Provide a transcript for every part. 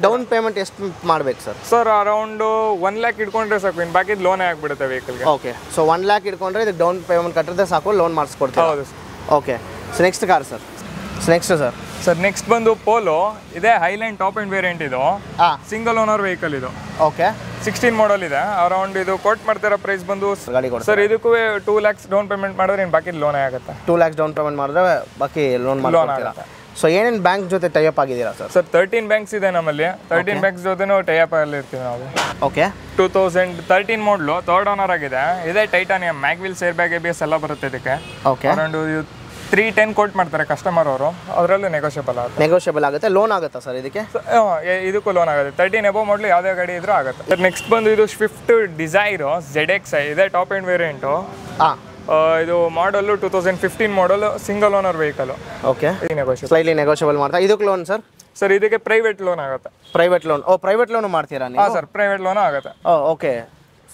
Down payment ಎಷ್ಟು ಮಾಡಬೇಕು sir? Sir around 1 lakh ಇಟ್ಕೊಂಡ್ರೆ ಸಾಕು, ಇನ್ನು ಬಾಕಿ ಲೋನೇ ಆಗಿಬಿಡುತ್ತೆ ವೆಹಿಕಲ್ಗೆ. ಓಕೆ, ಸೊ 1 lakh ಇಟ್ಕೊಂಡ್ರೆ ಇದಕ್ಕೆ ಡೌನ್ ಪೇಮೆಂಟ್ ಕಟ್ಟಿದ್ರೆ ಸಾಕು, ಲೋನ್ ಮಾಡಿಸ್ಕೊಡ್ತೀವಿ. ಹೌದು sir. Okay, so next car sir. Next sir. Sir next ಬಂದು ಪೋಲೋ ಇದೆ, ಹೈಲೈನ್ ಟಾಪ್ ಅಂಡ್ ವೇರಿಯಂಟ್ ಇದು. ಸಿಂಗಲ್ ಓನರ್ ವೆಹಿಕಲ್ ಇದು. ಓಕೆ, 16 ಮಾಡಲ್ ಇದೆ. ಅರೌಂಡ್ ಇದು ಕೋಟ್ ಮಾಡ್ತಿರೋ ಪ್ರೈಸ್ ಬಂದು ಸರ್ ಇದಕ್ಕೂ 2 lakhs ಡೌನ್ ಪೇಮೆಂಟ್ ಮಾಡಿದ್ರೆ ಇನ್ನು ಬಾಕಿ ಲೋನೇ ಆಗುತ್ತೆ. 2 lakhs ಡೌನ್ ಪೇಮೆಂಟ್ ಮಾಡಿದ್ರೆ ಬಾಕಿ ಲೋನ್ ಆಗುತ್ತೆ. ಸೊ ಏನೇನು ಬ್ಯಾಂಕ್ ಜೊತೆ ಟೈಅಪ್ ಆಗಿದ್ದೀರಾ ಸರ್? ಸರ್ 13 ಬ್ಯಾಂಕ್ಸ್ ಇದೆ ನಮ್ಮಲ್ಲಿ. 13 ಬ್ಯಾಂಕ್ಸ್ ಜೊತೆನೂ ಟೈಅಪ್ ಅಲ್ಲಿ ಇರ್ತೀವಿ ನಾವು. ಓಕೆ, 2013 ಮಾಡಲು 3rd ಓನರ್ ಆಗಿದೆ. ಇದೇ titanium mag wheels air bag ABS ಎಲ್ಲ ಬರುತ್ತೆ ಇದಕ್ಕೆ. ಓಕೆ, ಅರೌಂಡ್ 310 ಕೋಟ್ ಮಾಡ್ತಾರೆ ಕಸ್ಟಮರ್ ಅವರು, ಅದರಲ್ಲೂ ನೆಗೋಷಿಯಬಲ್ ಆಗುತ್ತೆ. ಲೋನ್ ಆಗುತ್ತಾ ಸರ್ ಇದಕ್ಕೆ? ಇದಕ್ಕೂ ಲೋನ್ ಆಗುತ್ತೆ. 13 ಎಬೋ ಮಾಡಲು ಯಾವುದೇ ಗಾಡಿ ಇದ್ರೂ ಆಗುತ್ತೆ. ಸರ್ ನೆಕ್ಸ್ಟ್ ಬಂದು ಇದು ಸ್ವಿಫ್ಟ್ ಡಿಸೈರು ZXi ಇದೆ, ಟಾಪ್ ಎಂಡ್ ವೇರಿಯಂಟು. ಇದು model 2015 model, single owner vehicle. Okay, slightly negotiable ಮಾಡ್ತಾ. ಇದಕ್ಕೆ ಲೋನ್ ಸರ್? ಸರ್ ಇದಕ್ಕೆ ಪ್ರೈವೇಟ್ ಲೋನ್ ಆಗುತ್ತೆ. Private loan? ಪ್ರೈವೇಟ್ ಲೋನು ಮಾಡ್ತೀರಾ ನೀವು? ಸರ್ ಪ್ರೈವೇಟ್ ಲೋನ್ ಆಗುತ್ತೆ. Okay,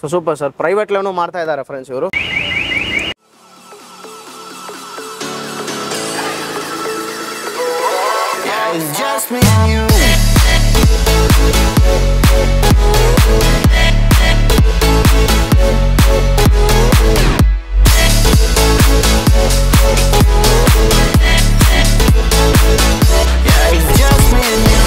so super sir. Private loan ಮಾಡ್ತಾ ಇದ್ದಾರೆ ಫ್ರೆಂಡ್ಸ್ ಇವರು. It's just me and you. Yeah, it's just me and you.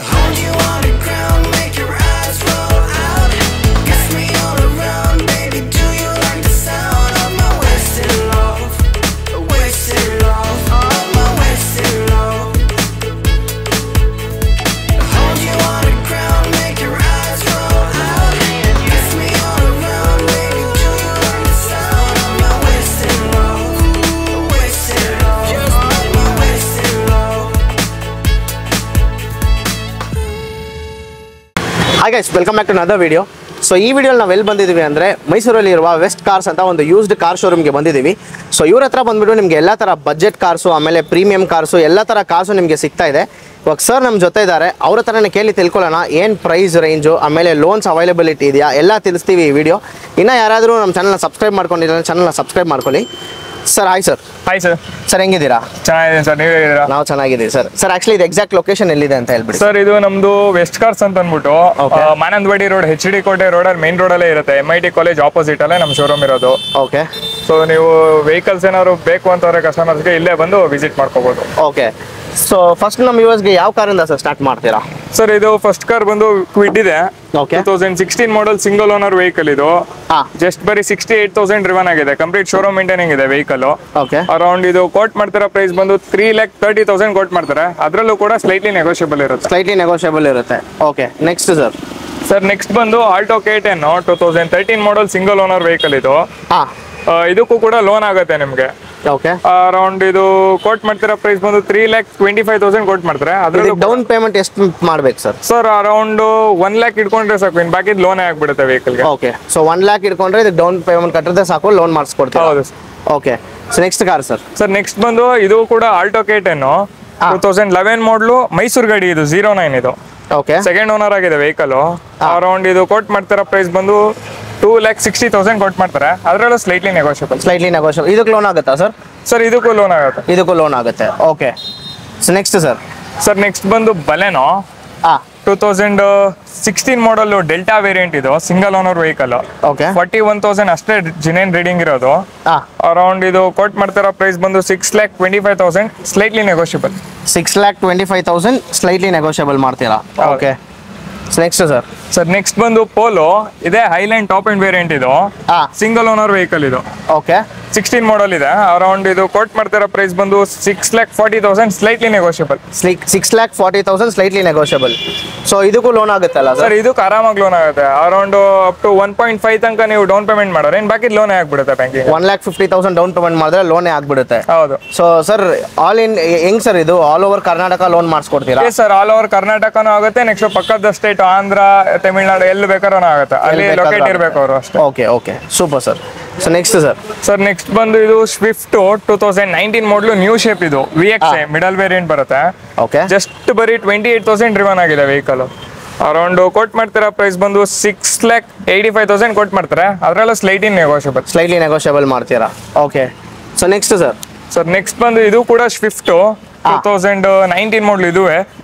Hold you on the ground, make your eyes roll out. Kiss me all around, baby, do you like the sound of my wasted love? Wasted love, of my wasted love. Hold you on the ground, make your eyes roll out. Kiss me all around, baby, do you like the sound of my wasted love? Wasted love, of my wasted love. Hi guys, welcome back to another video. So ಈ ವಿಡಿಯೋಲಿ ನಾವು ಎಲ್ಲಿ ಬಂದಿದ್ದೀವಿ ಅಂದರೆ ಮೈಸೂರಲ್ಲಿ ಇರುವ West cars ಅಂತ ಒಂದು ಯೂಸ್ಡ್ ಕಾರ್ ಶೋರೂಮ್ಗೆ ಬಂದಿದ್ದೀವಿ. ಸೊ ಇವ್ರ ಹತ್ರ ಬಂದುಬಿಟ್ಟು ನಿಮಗೆ ಎಲ್ಲ ಥರ ಬಜೆಟ್ ಕಾರ್ಸು, ಆಮೇಲೆ ಪ್ರೀಮಿಯಂ ಕಾರ್ಸು, ಎಲ್ಲ ಥರ ಕಾರ್ಸು ನಿಮಗೆ ಸಿಗ್ತಾ ಇದೆ. ಇವಾಗ ಸರ್ ನಮ್ಮ ಜೊತೆ ಇದ್ದಾರೆ, ಅವ್ರ ಹತ್ರನೇ ಕೇಳಿ ತಿಳ್ಕೊಳ್ಳೋಣ ಏನು ಪ್ರೈಸ್ ರೇಂಜು, ಆಮೇಲೆ ಲೋನ್ಸ್ ಅವೈಲೇಬಿಲಿಟಿ ಇದೆಯಾ ಎಲ್ಲ ತಿಳಿಸ್ತೀವಿ ಈ ವಿಡಿಯೋ. ಇನ್ನು ಯಾರಾದರೂ ನಮ್ಮ ಚಾನಲ್ನ ಸಬ್ಸ್ಕ್ರೈಬ್ ಮಾಡ್ಕೊಂಡಿದ್ದಾರೆ, ಚಾನಲ್ನ ಸಬ್ಸ್ಕ್ರೈಬ್ ಮಾಡ್ಕೊಳ್ಳಿ. Sir hi sir. Hi sir. Sir ಹೆಂಗಿದ್ದೀರಾ? ಚೆನ್ನಾಗಿದೆ ಸರ್, ನೀವು ಹೇಗಿದ್ದೀರಾ? ನಾವು ಚೆನ್ನಾಗಿದ್ದೀವಿ ಸರ್. ಸರ್ ಆಕ್ಚುಲಿ ಇದು ಎಕ್ಸಾಕ್ಟ್ ಲೊಕೇಶನ್ ಎಲ್ಲಿದೆ ಅಂತ ಹೇಳ್ಬಿಡಿ ಸರ್. ಇದು ನಮ್ದು ವೆಸ್ಟ್ ಕಾರ್ಸ್ ಅಂತ ಅಂದ್ಬಿಟ್ಟು ಮಾನಂದವಾಡಿ ರೋಡ್, HD ಕೋಟೆ ರೋಡಲ್ಲಿ ಮೇನ್ ರೋಡಲ್ಲೇ ಇರುತ್ತೆ. MIT ಕಾಲೇಜ್ ಆಪೋಸಿಟ್ ಅಲ್ಲೇ ನಮ್ಮ ಶೋರೂಮ್ ಇರೋದು. ಓಕೆ, ಸೊ ನೀವು ವೆಹಿಕಲ್ಸ್ ಏನಾದ್ರು ಬೇಕು ಅಂತವ್ರೆ ಕಸ್ಟಮರ್ಸ್ಗೆ ಇಲ್ಲೇ ಬಂದು ವಿಸಿಟ್ ಮಾಡ್ಕೋಬಹುದು. ಓಕೆ, ಸೊ ಫಸ್ಟ್ ನಮ್ಮ ಯೂಸ್ಗೆ ಯಾವ ಕಾರಿಂದ ಸರ್ ಸ್ಟಾರ್ಟ್ ಮಾಡ್ತೀರಾ? ಸರ್ ಇದು ಫಸ್ಟ್ ಕಾರ್ ಬಂದು ಕ್ವಿಡ್ ಇದೆ. Okay, 2016 model single owner vehicle ಇದು. ಜಸ್ಟ್ ಬರೀ 68,000 ಡ್ರಿವನ್ ಆಗಿದೆ. ಕಂಪ್ಲೀಟ್ ಶೋರೂಮ್ ಮೇಂಟೈನಿಂಗ್ ಇದೆ ವೆಹಿಕಲ್. ಓಕೆ, ಅರೌಂಡ್ ಇದು ಕೋಟ್ ಮಾಡ್ತಿರೋ ಪ್ರೈಸ್ ಬಂದು 3,30,000 ಕೋಟ್ ಮಾಡ್ತಾರೆ. ಅದರಲ್ಲೂ ಕೂಡ ಸ್ಲೈಟ್ಲಿ ನೆಗೋಷಿಯಬಲ್ ಇರುತ್ತೆ. Okay, next sir. Sir next ಬಂದು Alto K10 2013 model single owner vehicle ಇದು. ಇದಕ್ಕೂ ಕೂಡ ಲೋನ್ ಆಗುತ್ತೆ ನಿಮ್ಗೆ. ಓಕೆ, ಅರೌಂಡ್ ಇದು ಕೋಟ್ ಮಾಡ್ತಿರೋ ಪ್ರೈಸ್ ಬಂದು 3,25,000 ಕೋಟ್ ಮಾಡ್ತಾರೆ. ಅದ್ರಲ್ಲಿ ಡೌನ್ ಪೇಮೆಂಟ್ ಎಷ್ಟು ಮಾಡ್ಬೇಕು ಸರ್? ಸರ್ ಅರೌಂಡ್ 1 lakh ಇಟ್ಕೊಂಡ್ರೆ ಸಾಕು, ಇನ್ನು ಬಾಕಿ ಲೋನೇ ಆಗ್ಬಿಡುತ್ತೆ ವೆಹಿಕಲ್ಗೆ. ಓಕೆ, ಸೊ 1 lakh ಇಟ್ಕೊಂಡ್ರೆ ಇದಕ್ಕೆ ಡೌನ್ ಪೇಮೆಂಟ್ ಕಟ್ಟಿದ್ರೆ ಸಾಕು, ಲೋನ್ ಮಾಡಿಸ್ಕೊಡ್ತೀವಿ. ಹೌದು. Okay, so next car sir. Sir next ಬಂದು ಇದು ಕೂಡ ಆಲ್ಟೋ K10 2011 ಮಾಡಲು ಮೈಸೂರು ಗಾಡಿ ಇದು 09 ಇದು. ಓಕೆ, ಸೆಕೆಂಡ್ ಓನರ್ ಆಗಿದೆ ವೆಹಿಕಲ್. ಅರೌಂಡ್ ಇದು ಕೋಟ್ ಮಾಡ್ತಿರೋ ಪ್ರೈಸ್ ಬಂದು 2,60,000 ಕೋಟ್ ಮಾಡ್ತಾರೆ. ಅದರಲ್ಲೂ ಸ್ಲೈಟ್ಲಿ ನೆಗೋಷಿಯಬಲ್. ಇದಕ್ಕೆ ಲೋನ್ ಆಗುತ್ತಾ ಸರ್? ಸರ್ ಇದಕ್ಕೂ ಲೋನ್ ಆಗುತ್ತೆ. Okay, so next sir. Sir next ಬಂದು ಬಲೆನೋ 2016 ಮಾಡಲ್ ಡೆಲ್ಟಾ ವೇರಿಯಂಟ್ ಇದು, ಸಿಂಗಲ್ ಓನರ್ ವೆಹಿಕಲ್. ಓಕೆ, 41,000 ಅಷ್ಟೇ ಜಿನೇನ್ ರೀಡಿಂಗ್ ಇರೋದು. ಅರೌಂಡ್ ಇದು ಕೋಟ್ ಮಾಡ್ತಿರೋ ಪ್ರೈಸ್ ಬಂದು 6,25,000 ಸ್ಲೈಟ್ಲಿ ನೆಗೋಷಿಯಬಲ್. 6,25,000 ಸ್ಲೈಟ್ಲಿ ನೆಗೋಷಿಯಬಲ್ ಮಾಡ್ತೀರಾ? Okay, next sir. Sir next ಬಂದು ಪೋಲೋ ಇದೆ, ಹೈಲೈನ್ ಟಾಪ್ ಅಂಡ್ ವೇರಿಯಂಟ್ ಇದು. ಸಿಂಗಲ್ ಓನರ್ ವೆಹಿಕಲ್ ಇದು. ಓಕೆ, 16 ಮಾಡಲ್ ಇದೆ. ಅರೌಂಡ್ ಇದು ಕೋಟ್ ಮಾಡ್ತಿರೋ ಪ್ರೈಸ್ ಬಂದು 6,40,000 slightly negotiable. 6,40,000 slightly negotiable. So ಇದಕ್ಕೂ ಲೋನ್ ಆಗುತ್ತಲ್ಲ ಸರ್? ಇದಕ್ಕೆ ಆರಾಮಾಗಿ ಲೋನ್ ಆಗುತ್ತೆ. ಅರೌಂಡ್ ಅಪ್ ಟು 1.5 ತನಕ ನೀವು ಡೌನ್ ಪೇಮೆಂಟ್ ಮಾಡೋರು, ಇನ್ನು ಬಾಕಿ ಲೋನೇ ಆಗ್ಬಿಡುತ್ತೆ ಬ್ಯಾಂಕಿಗೆ. 1,50,000 ಡೌನ್ ಪೇಮೆಂಟ್ ಮಾಡಿದ್ರೆ ಲೋನೇ ಆಗ್ಬಿಡುತ್ತೆ. ಹೌದು. ಸೊ ಸರ್ ಹೆಂಗ್ ಸರ್ ಇದು ಆಲ್ ಓವರ್ ಕರ್ನಾಟಕ ಲೋನ್ ಮಾಡಿಸ್ಕೊಡ್ತೀರಾ? ಸರ್ ಆಲ್ ಓವರ್ ಕರ್ನಾಟಕನೂ ಆಗುತ್ತೆ, ನೆಕ್ಸ್ಟ್ ಪಕ್ಕದ ಸ್ಟೇಟ್ ಸ್ಟೇಟ್ ಆಂಧ್ರ ತಮಿಳ್ನಾಡು ಎಲ್ಲಿ ಬೇಕಾದ್ರೂ ಆಗುತ್ತೆ, ಅಲ್ಲಿ ಲೊಕೇಟ್ ಇರಬೇಕು ಅವರು ಅಷ್ಟೇ. Okay super sir. So next sir. Sir next ಬಂದು ಇದು ಸ್ವಿಫ್ಟ್ 2019 ಮಾಡಲು ನ್ಯೂ ಶೇಪ್, ಇದು VX ಮಿಡಲ್ ವೇರಿಯಂಟ್ ಬರುತ್ತೆ. ಓಕೆ ಜಸ್ಟ್ ಬರೀ 28,000 ಡ್ರಿವನ್ ಆಗಿದೆ ವೆಹಿಕಲ್. ಅರೌಂಡ್ ಕೋಟ್ ಮಾಡ್ತಿರೋ ಪ್ರೈಸ್ ಬಂದು 6,85,000 ಕೋಟ್ ಮಾಡ್ತಾರೆ, ಅದರಲ್ಲ ಸ್ಲೈಟ್ಲಿ ನೆಗೋಷಿಯಬಲ್ ಮಾಡ್ತೀರಾ. Okay so next sir. Sir next ಬಂದು ಇದು ಕೂಡ ಸ್ವಿಫ್ಟ್ 2019 ಮಾಡಲ್, ಇದುವೆ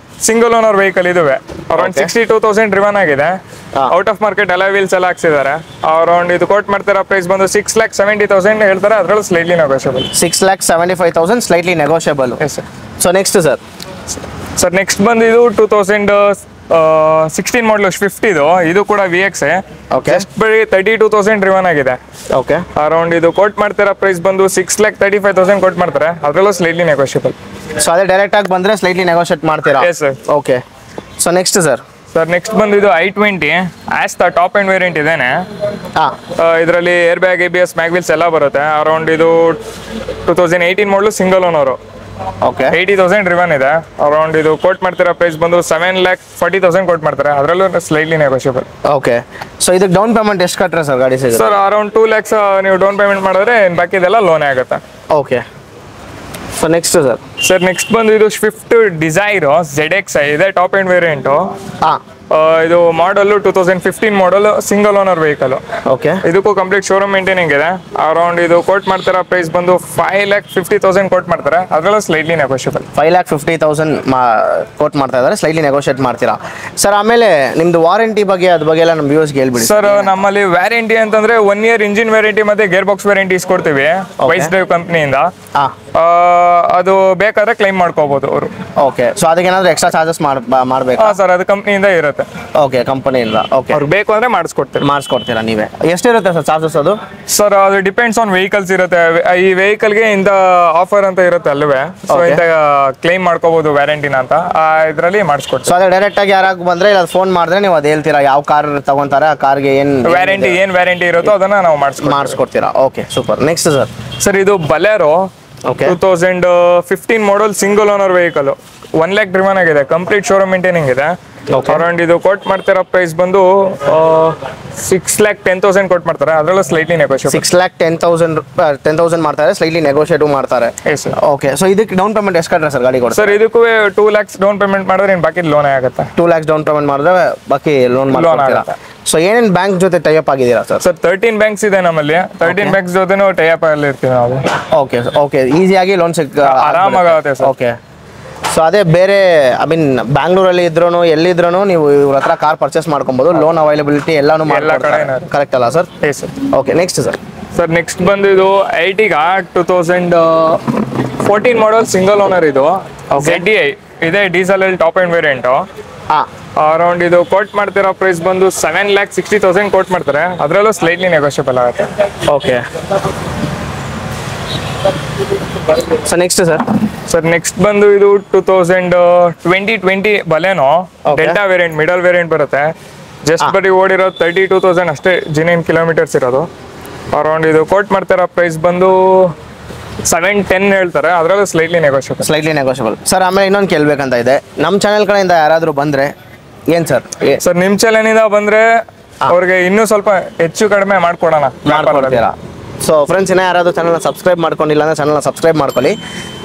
ಸಿಂಗಲ್ ಓನರ್ ವೆಹಿಕಲ್, ಇದುವೆ ಅರೌಂಡ್ 62,000 ಡ್ರಿವನ್ ಆಗಿದೆ. ಔಟ್ ಆಫ್ ಮಾರ್ಕೆಟ್ ಎಲ್ಲ ವೀಲ್ಸ್ ಎಲ್ಲ ಹಾಕ್ಸಿದ್ದಾರೆ. ಅರೌಂಡ್ ಇದು ಕೋಟ್ ಮಾಡ್ತಿರೋ ಪ್ರೈಸ್ ಬಂದು 6,70,000 ಹೇಳ್ತಾರೆ, ಅದರಲ್ಲೂ slightly negotiable. 6,75,000 slightly negotiable. Yes sir. So next sir. Sir next ಬಂದು ಇದು 2016 ಮಾಡಲು ಸ್ವಿಫ್ಟ್, ಇದು ಕೂಡ VX. ಜಸ್ಟ್ ಬರೀ 32,000 ಡ್ರಿವನ್ ಆಗಿದೆ. ಓಕೆ ಅರೌಂಡ್ ಇದು ಕೋಟ್ ಮಾಡ್ತಿರೋ ಪ್ರೈಸ್ ಬಂದು 6,35,000 ಕೋಟ್ ಮಾಡ್ತಾರೆ, ಅದರಲ್ಲೂ ಸ್ಲೈಟ್ಲಿ ನೆಗೋಷಿಯಬಲ್. ಸೊ ಅದೇ ಡೈರೆಕ್ಟ್ ಆಗಿ ಬಂದ್ರೆ ಸ್ಲೈಟ್ಲಿ ನೆಗೋಷಿಯೇಟ್ ಮಾಡ್ತೀರಾ. Yes sir. Okay so next sir. Sir next ಬಂದು ಇದು i20 as the top end variant ಇದೇನೆ. ಇದರಲ್ಲಿ ಏರ್ ಬ್ಯಾಗ್, ABS, ಮ್ಯಾಗ್ವಿಲ್ಸ್ ಎಲ್ಲ ಬರುತ್ತೆ. ಅರೌಂಡ್ ಇದು 2018 ಮಾಡಲು ಸಿಂಗಲ್ ಓನರು. ಓಕೆ 80,000 ಡ್ರಿವನ್ ಇದೆ. ಅರೌಂಡ್ ಇದು ಕೋಟ್ ಮಾಡ್ತಿರೋ ಪ್ರೈಸ್ ಬಂದು 7,40,000 ಕೋಟ್ ಮಾಡ್ತಾರೆ, ಅದರಲ್ಲೂ ಸ್ಲೈಟ್ಲಿ ನೆಗೋಷಿಯಬಲ್. ಓಕೆ ಸೊ ಇದಕ್ಕೆ ಡೌನ್ ಪೇಮೆಂಟ್ ಎಷ್ಟು ಕಟ್ರೆ ಸರ್ ಗಾಡಿ ಸಿಗುತ್ತೆ? ಸರ್ ಅರೌಂಡ್ 2 lakhs ನೀವು ಡೌನ್ ಪೇಮೆಂಟ್ ಮಾಡಿದ್ರೆ ಬಾಕಿದೆಲ್ಲ ಲೋನೇ ಆಗುತ್ತೆ. Okay so next sir. Sir next ಬಂದು ಇದು ಸ್ವಿಫ್ಟ್ ಡಿಸೈರ್ ZX ಇದೆ, ಟಾಪ್ ಎಂಡ್ ವೇರಿಯಂಟು. ಇದು model 2015 model, single owner vehicle. Okay ಇದಕ್ಕೂ ಕಂಪ್ಲೀಟ್ ಶೋರೂಮ್ ಮೇಂಟೈನಿಂಗ್ ಇದೆ. ಅರೌಂಡ್ ಇದು ಕೋಟ್ ಮಾಡ್ತಾರ ಪ್ರೈಸ್ ಬಂದು 5,50,000 ಕೋಟ್ ಮಾಡ್ತಾರೆ, ಅದರಲ್ಲೂ ಸ್ಲೈಟ್ಲಿ ನೆಗೋಷಿಯಬಲ್. 5,50,000 ಕೋಟ್ ಮಾಡ್ತಾ ಇದ್ದಾರೆ, ಸ್ಲೈಟ್ಲಿ ನೆಗೋಷಿಯೇಟ್ ಮಾಡ್ತೀರಾ ಸರ್. ಆಮೇಲೆ ನಿಮ್ದು ವಾರಂಟಿ ಬಗ್ಗೆ ಅದ್ರ ಬಗ್ಗೆ ಎಲ್ಲ ನಮ್ಮ ವ್ಯೂಸ್ಗೆ ಹೇಳ್ಬಿಡಿ ಸರ್. ನಮ್ಮಲ್ಲಿ ವ್ಯಾರಂಟಿ ಅಂತಂದ್ರೆ 1 year ಇಂಜಿನ್ ವ್ಯಾರಂಟಿ ಮತ್ತೆ ಗೇರ್ ಬಾಕ್ಸ್ ವ್ಯಾರಂಟಿ ಇಸ್ಕೊಡ್ತೀವಿ ವೈಸ್ ಡ್ರೈವ್ ಕಂಪ್ನಿಯಿಂದ. ಅದು ಬೇಕಾದ್ರೆ ಕ್ಲೈಮ್ ಮಾಡ್ಕೋಬಹುದು ಅವರು. ಓಕೆ ಸೊ ಅದಕ್ಕೆ ಏನಾದ್ರು ಎಕ್ಸ್ಟ್ರಾ ಚಾರ್ಜಸ್ ಮಾಡಬೇಕಾ ಸರ್? ಅದು ಕಂಪ್ನಿಯಿಂದ ಇರುತ್ತೆ. ಓಕೆ ಕಂಪನಿಯಿಂದ. ಓಕೆ ಅವ್ರಿಗೆ ಬೇಕು ಅಂದ್ರೆ ಮಾಡಿಸ್ಕೊಡ್ತೀರಾ ನೀವೇ? ಎಷ್ಟಿರುತ್ತೆ ಸರ್ ಚಾರ್ಜಸ್ ಅದು? ಸರ್ ಅದು ಡಿಪೆಂಡ್ಸ್ ಆನ್ ವೆಹಿಕಲ್ಸ್ ಇರುತ್ತೆ. ಈ ವೆಹಿಕಲ್ಗೆ ಇಂಥ ಆಫರ್ ಅಂತ ಇರುತ್ತೆ ಅಲ್ವೇ, ಸೊ ಇಂಥ ಕ್ಲೈಮ್ ಮಾಡ್ಕೋಬಹುದು ವ್ಯಾರಂಟಿನ ಅಂತ, ಇದರಲ್ಲಿ ಮಾಡಿಸ್ಕೊಡ್ತೀವಿ. ಸೊ ಅದೇ ಡೈರೆಕ್ಟ್ ಆಗಿ ಯಾರಾಗ ಬಂದ್ರೆ ಇಲ್ಲ ಫೋನ್ ಮಾಡಿದ್ರೆ ನೀವು ಅದು ಹೇಳ್ತೀರಾ ಯಾವ ಕಾರ್ ತಗೊಂತಾರೆ, ಆ ಕಾರ್ಗೆ ಏನ್ ವ್ಯಾರಂಟಿ ಇರುತ್ತೋ ಅದನ್ನ ನಾವು ಮಾಡಿಸ್ಕೊಡ್ತೀರಾ. Okay super. Next sir. Sir ಇದು Bolero okay 2015 model, single owner vehicle, 1 lakh driven ಆಗಿದೆ, ಕಂಪ್ಲೀಟ್ ಶೋರೂಮ್ ಮೇಂಟೈನಿಂಗ್ ಇದೆ. ಅರೌಂಡ್ ಇದು ಕೋಟ್ ಮಾಡ್ತಿರೋ ಪ್ರೈಸ್ ಬಂದು 6,10,000 ಕೋಟ್ ಮಾಡ್ತಾರೆ, ಅದರಲ್ಲೂ ಸ್ಲೈಟ್ಲಿ ನೆಗೋಷಿಯಬಲ್. 6,10,000 ಮಾಡ್ತಾರೆ, ಸ್ಲೈಟ್ಲಿ ನೆಗೋಷಿಯೇಟ್ ಮಾಡ್ತಾರೆ. ಓಕೆ ಸೊ ಇದಕ್ಕೆ ಡೌನ್ ಪೇಮೆಂಟ್ ಎಷ್ಟು ಕಟ್ರೆ ಸರ್ ಗಾಡಿ ಕೊಡ್ತಾರೆ? ಸರ್ ಇದಕ್ಕೂ 2 lakhs ಡೌನ್ ಪೇಮೆಂಟ್ ಮಾಡಿದ್ರೆ ಬಾಕಿ ಲೋನ್ ಆಗುತ್ತೆ. 2 lakhs ಡೌನ್ ಪೇಮೆಂಟ್ ಮಾಡಿದ್ರೆ ಬಾಕಿ ಲೋನ್ ಆಗುತ್ತೆ. ಸೊ ಏನೇನು ಬ್ಯಾಂಕ್ ಜೊತೆ ಟೈಅಪ್ ಆಗಿದ್ದೀರಾ ಸರ್? ಸರ್ 13 ಬ್ಯಾಂಕ್ಸ್ ಇದೆ ನಮ್ಮಲ್ಲಿ. 13 ಬ್ಯಾಂಕ್ಸ್ ಜೊತೆನೂ ಟೈಅಪ್ ಅಲ್ಲಿ ಇರ್ತೀವಿ ನಾವು. ಓಕೆ ಈಸಿಯಾಗಿ ಲೋನ್ ಆರಾಮಾಗುತ್ತೆ ಸರ್. ಓಕೆ ಸೊ ಅದೇ ಬೇರೆ ಐ ಮೀನ್ ಬ್ಯಾಂಗ್ಳೂರಲ್ಲಿ ಇದ್ರೂ ಎಲ್ಲಿದ್ರೂ ನೀವು ಇವ್ರ ಹತ್ರ ಕಾರ್ ಪರ್ಚೇಸ್ ಮಾಡ್ಕೊಬೋದು. ಲೋನ್ ಅವೈಲಬಿಲಿಟಿ ಎಲ್ಲಾನು ಕರೆಕ್ಟ್ ಅಲ್ಲ sir? Okay next sir. Sir next ಬಂದು ಇದು ಐಟಿಗಾ 2014 ಮಾಡಲ್, ಸಿಂಗಲ್ ಓನರ್, ಇದು ZDI ಇದೆ, ಡೀಸೆಲ್ ಅಲ್ಲಿ ಟಾಪ್ ಅಂಡ್ ವೇರಿಯಂಟು. ಅರೌಂಡ್ ಇದು ಕೋಟ್ ಮಾಡ್ತಿರೋ ಪ್ರೈಸ್ ಬಂದು 7,60,000 ಕೋಟ್ ಮಾಡ್ತಾರೆ, ಅದರಲ್ಲೂ ಸ್ಲೈಟ್ಲಿ ನೆಗೋಷಿಯಬಲ್ ಆಗುತ್ತೆ. Okay so next sir. Sir next ಬಂದು ಇದು 2020 Baleno, delta variant, middle variant ಬರುತ್ತೆ. ಜಸ್ಟ್ ಬರೀ ಓಡಿರೋದು 32,000 ಅಷ್ಟೇ, ಜಿನಿನ್ ಕಿಲೋಮೀಟರ್ಸ್ ಇರೋದು. ಅರೌಂಡ್ ಇದು ಕೋಟ್ ಮಾಡ್ತಿರೋ ಪ್ರೈಸ್ ಬಂದು 7,10 ಹೇಳ್ತಾರೆ, ಅದರಲ್ಲೂ ಸ್ಲೈಟ್ಲಿ ನೆಗೋಷಿಯಬಲ್. ಸರ್ ಆಮೇಲೆ ಇನ್ನೊಂದು ಕೇಳ್ಬೇಕಂತ ಇದೆ, ನಮ್ಮ ಚಾನೆಲ್ ಕಡೆಯಿಂದ ಯಾರಾದರೂ ಬಂದರೆ ಏನು ಸರ್? ಸರ್ ನಿಮ್ಮ ಚಾನೆಲಿಂದ ಬಂದರೆ ಅವ್ರಿಗೆ ಇನ್ನೂ ಸ್ವಲ್ಪ ಹೆಚ್ಚು ಕಡಿಮೆ ಮಾಡ್ಕೊಡ್ತೀರಾ? ಸೊ ಫ್ರೆಂಡ್ಸ್, ಇನ್ನೂ ಯಾರಾದರೂ ಚಾನಲ್ನ ಸಬ್ಸ್ಕ್ರೈಬ್ ಮಾಡ್ಕೊಂಡಿಲ್ಲ ಅಂದರೆ ಚಾನಲ್ನ ಸಬ್ಸ್ಕ್ರೈಬ್ ಮಾಡ್ಕೊಳ್ಳಿ.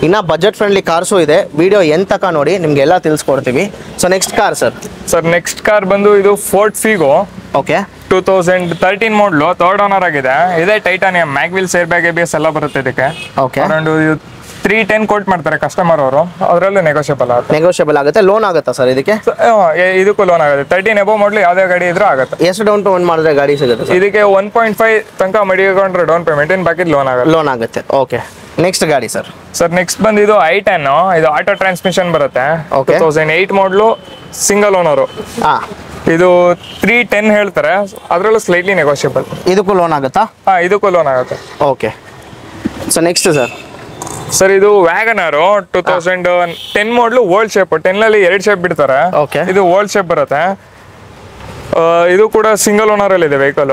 ಇನ್ನು ಬಜೆಟ್ ಫ್ರೆಂಡ್ಲಿ ಕಾರ್ಸು ಇದೆ, ವಿಡಿಯೋ ಎಂತಕ ನೋಡಿ ನಿಮ್ಗೆ ಎಲ್ಲ ತಿಳಿಸ್ಕೊಡ್ತೀವಿ. So next car sir. Sir next car ಬಂದು ಇದು ಫೋರ್ಡ್ ಫಿಗೋ. ಓಕೆ 2013 ಮಾಡಲು, 3rd ಓನರ್ ಆಗಿದೆ. ಇದೇ titanium, mag wheels, air bag, ABS ಎಲ್ಲ ಬರುತ್ತೆ ಇದಕ್ಕೆ. ಓಕೆ ಅರೌಂಡ್ 310 ಕೋಟ್ ಮಾಡ್ತಾರೆ ಕಸ್ಟಮರ್ ಅವರು, ಅದರಲ್ಲೂ ನೆಗೋಷಿಯಬಲ್ ಆಗುತ್ತೆ. ಲೋನ್ ಆಗುತ್ತಾ ಸರ್ ಇದಕ್ಕೆ? ಇದಕ್ಕೂ ಲೋನ್ ಆಗುತ್ತೆ. 13 ಎಬೋ ಮಾಡಲಿ ಯಾವುದೇ ಗಾಡಿ ಇದ್ರೂ ಆಗುತ್ತೆ. ಎಷ್ಟು ಡೌನ್ ಪೇಮೆಂಟ್ ಮಾಡಿದ್ರೆ ಗಾಡಿ ಸಿಗುತ್ತೆ? ಇದಕ್ಕೆ 1.5 ತನಕ ಮಡಿಕೊಂಡ್ರೆ ಡೌನ್ ಪೇಮೆಂಟ್, ಇನ್ನು ಬಾಕಿ ಲೋನ್ ಆಗುತ್ತೆ. ಓಕೆ ನೆಕ್ಸ್ಟ್ ಗಾಡಿ ಸರ್. ಸರ್ ನೆಕ್ಸ್ಟ್ ಬಂದು ಇದು i10, ಇದು ಆಟೋ ಟ್ರಾನ್ಸ್ಮಿಷನ್ ಬರುತ್ತೆ. 2008 ಮಾಡಲು, ಸಿಂಗಲ್ ಓನರು. ಇದು 310 ಹೇಳ್ತಾರೆ, ಅದರಲ್ಲೂ ಸ್ಲೈಟ್ಲಿ ನೆಗೋಷಿಯಬಲ್. ಇದಕ್ಕೂ ಲೋನ್ ಆಗುತ್ತಾ? ಇದಕ್ಕೂ ಲೋನ್ ಆಗುತ್ತೆ. Okay so next sir. Sir ಇದು ವ್ಯಾಗನರು 2010 ಮಾಡಲು, ಓಲ್ಡ್ ಶೇಪ್. 10 ಅಲ್ಲಿ 2 ಶೇಪ್ ಬಿಡ್ತಾರೆ, ಇದು ಓಲ್ಡ್ ಶೇಪ್ ಬರುತ್ತೆ. ಇದು ಕೂಡ ಸಿಂಗಲ್ ಓನರ್ ಅಲ್ಲಿ ಇದೆ ವೆಹಿಕಲ್.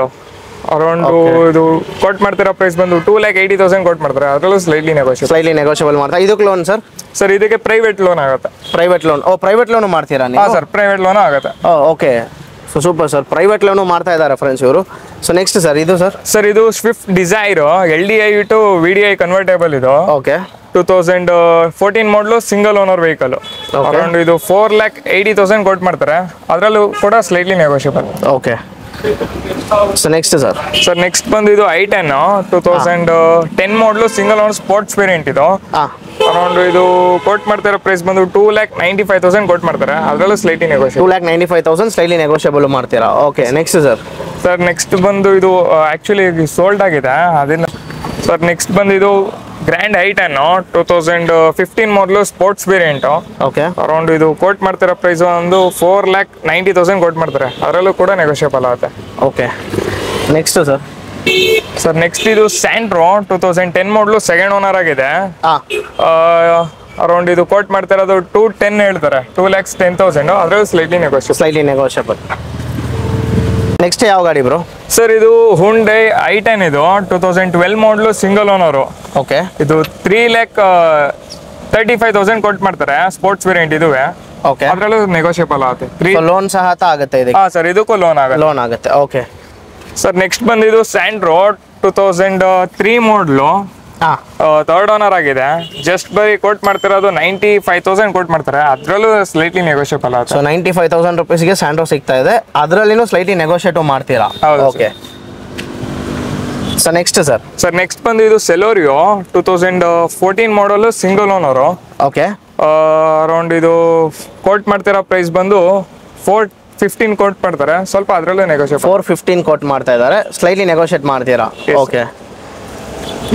ಅರೌಂಡ್ ಇದು ಕೋಟ್ ಮಾಡ್ತಿರೋ ಪ್ರೈಸ್ ಬಂದು 2,80,000 ಕೋಟ್ ಮಾಡ್ತಾರೆ, ಅದರಲ್ಲೂ ಸ್ಲೈಟ್ಲಿ ನೆಗೋಷಿಯಬಲ್ ಮಾಡ್ತಾರೆ. ಇದಕ್ಕೆ ಲೋನ್ ಸರ್? ಸರ್ ಇದಕ್ಕೆ ಪ್ರೈವೇಟ್ ಲೋನ್ ಆಗುತ್ತೆ. ಪ್ರೈವೇಟ್ ಲೋನು ಮಾಡ್ತೀರಾ ನೀವು? ಹಾಂ ಸರ್, ಪ್ರೈವೇಟ್ ಲೋನು ಆಗುತ್ತೆ. Okay, so super sir, private loan ಮಾಡ್ತಾ ಇದ್ದಾರೆ ಫ್ರೆಂಡ್ಸ್ ಇವರು. ಸೊ ನೆಕ್ಸ್ಟ್ ಸರ್, ಇದು ಸರ್? ಸರ್ ಇದು Swift Dzire LDI to VDI convertible ಇದು. Okay, 2014 model single owner vehicle. Around ಇದು 4,80,000 ಕೊಟ್ಟು ಮಾಡ್ತಾರೆ, ಅದರಲ್ಲೂ ಕೂಡ slightly negotiable. Okay, so next sir? Sir next ಬಂದು ಇದು I10 2010 ಮಾಡಲು ಸಿಂಗಲ್ ಓನರ್ ಸ್ಪೋರ್ಟ್ಸ್ ವೇರಿಯಂಟ್ ಇದು. ಅರೌಂಡ್ ಇದು ಕೋಟ್ ಮಾಡ್ತಾರೆ ಪ್ರೈಸ್ ಬಂದು 2,95,000 ಕೋಟ್ ಮಾಡ್ತಾರೆ, ಅದರಲ್ಲೂ ಸ್ಲೈಟ್ಲಿ ನೆಗೋಷಿಯಬಲ್. 2,95,000 ಸ್ಲೈಟ್ಲಿ ನೆಗೋಷಿಯಬಲ್ ಮಾಡ್ತೀರಾ? Okay, next sir? Sir next ಬಂದು ಇದು ಆ್ಯಕ್ಚುಲಿ ಸೋಲ್ಡ್ ಆಗಿದೆ ಅದನ್ನ. ಸರ್ ನೆಕ್ಸ್ಟ್ ಬಂದು ಇದು ಗ್ರ್ಯಾಂಡ್ I10 2015 ಮಾಡಲು ಸ್ಪೋರ್ಟ್ಸ್ ವೇರಿಯಂಟು. ಓಕೆ, ಅರೌಂಡ್ ಇದು ಕೋಟ್ ಮಾಡ್ತಿರೋ ಪ್ರೈಸ್ ಒಂದು 4,90,000 ಕೋಟ್ ಮಾಡ್ತಾರೆ, ಅದರಲ್ಲೂ ಕೂಡ ನೆಗೋಷಿಯಬಲ್ ಆಗುತ್ತೆ. Okay, next sir? Sir next ಇದು ಸ್ಯಾಂಟ್ರೋ 2010 ಮಾಡಲು ಸೆಕೆಂಡ್ ಓನರ್ ಆಗಿದೆ. ಅರೌಂಡ್ ಇದು ಕೋಟ್ ಮಾಡ್ತಿರೋದು 210 ಹೇಳ್ತಾರೆ, 2,10,000, ಅದರಲ್ಲೂ ಸ್ಲೈಟ್ಲಿ ನೆಗೋಷಿಯಬಲ್. ನೆಕ್ಸ್ಟ್ ಯಾವ ಗಾಡಿ ಬ್ರೋ? ಸರ್ ಇದು ಹುಂಡೈ I10 ಇದು 2012 ಮಾಡಲು ಸಿಂಗಲ್ ಓನರು. ಓಕೆ, ಇದು 3,35,000 ಕೊಟ್ಟು ಮಾಡ್ತಾರೆ, ಸ್ಪೋರ್ಟ್ಸ್ ವೇರಿಯಂಟ್ ಇದುವೆ. ಓಕೆ, ಅದರಲ್ಲೂ ನೆಗೋಷಿಯಬಲ್ ಆಗುತ್ತೆ. ಲೋನ್ ಸಹ ಆಗುತ್ತೆ ಇದಕ್ಕೆ? ಹಾಂ ಸರ್, ಇದಕ್ಕೂ ಲೋನ್ ಆಗುತ್ತೆ. ಓಕೆ ಸರ್ ನೆಕ್ಸ್ಟ್ ಬಂದಿದ್ದು ಸ್ಯಾಂಟ್ರೋ 2003 ಮಾಡಲು ಥರ್ಡ್ ಓನರ್ ಆಗಿದೆ. ಜಸ್ಟ್ ಬೈ ಕೋಟ್ ಮಾಡ್ತಿರೋದು 95,000 ಕೋಟ್ ಮಾಡ್ತಾರೆ, ಅದರಲ್ಲೂ ಸ್ಲೈಟ್ಲಿ ನೆಗೋಷಿಯಬಲ್ ಆಗುತ್ತೆ. ಸೊ 95,000 ರುಪೀಸ್ಗೆ ಸ್ಯಾಂಟ್ರೋ ಸಿಗ್ತಾ ಇದೆ, ಅದರಲ್ಲಿನೂ ಸ್ಲೈಟ್ಲಿ ನೆಗೋಷಿಯೇಟ್ ಮಾಡ್ತೀರಾ? Okay, so next sir? Sir next ಬಂದು ಇದು ಸೆಲೋರಿಯೋ 2014 model single owner. Okay, around ಇದು ಕೋಟ್ ಮಾಡ್ತಿರೋ ಪ್ರೈಸ್ ಬಂದು 415 ಕೋಟ್ ಮಾಡ್ತಾರೆ, ಸ್ವಲ್ಪ ಅದರಲ್ಲೂ ನೆಗೋಷಿಯೇಟ್. 415 ಕೋಟ್ ಮಾಡ್ತಾ ಇದ್ದಾರೆ, ಸ್ಲೈಟ್ಲಿ ನೆಗೋಷಿಯೇಟ್ ಮಾಡ್ತೀರಾ? Okay,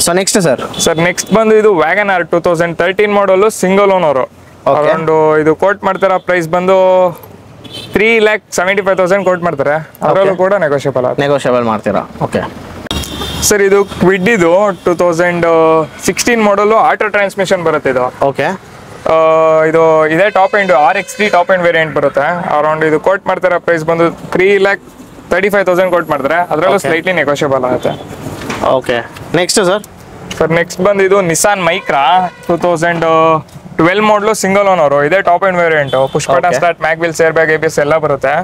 so next sir? Sir next ಬಂದು ಇದು ವ್ಯಾಗನಾರ್ 2013 ಮಾಡಲು ಸಿಂಗಲ್ ಓನರು. ಅರೌಂಡ್ ಇದು ಕೋಟ್ ಮಾಡ್ತಾರ ಪ್ರೈಸ್ ಬಂದು 3,75,000 ಕೋಟ್ ಮಾಡ್ತಾರೆ, ಅದರಲ್ಲೂ ಕೂಡ ನೆಗೋಷಿಯಬಲ್ ಮಾಡ್ತೀರಾ? ಓಕೆ ಸರ್ ಇದು ಕ್ವಿಡ್ ಇದು 2016 ಮಾಡಲು ಆಟೋ ಟ್ರಾನ್ಸ್ಮಿಷನ್ ಬರುತ್ತೆ ಇದು. ಓಕೆ, ಇದು ಇದೇ top end RX3 top end variant ಬರುತ್ತೆ. ಅರೌಂಡ್ ಇದು ಕೋಟ್ ಮಾಡ್ತಾರ ಪ್ರೈಸ್ ಬಂದು 3,35,000 ಕೋಟ್ ಮಾಡ್ತಾರೆ, ಅದರಲ್ಲೂ ಸ್ಲೈಟ್ಲಿ ನೆಗೋಷಿಯಬಲ್ ಆಗುತ್ತೆ. Okay, next sir? Sir next ಬಂದು ಇದು ನಿಸಾನ್ ಮೈಕ್ರಾ 2012 ಮಾಡಲು ಸಿಂಗಲ್ ಓನರು, ಇದೇ top end variant. Push button start, mag wheels, air bag, ABS ಎಲ್ಲ ಬರುತ್ತೆ.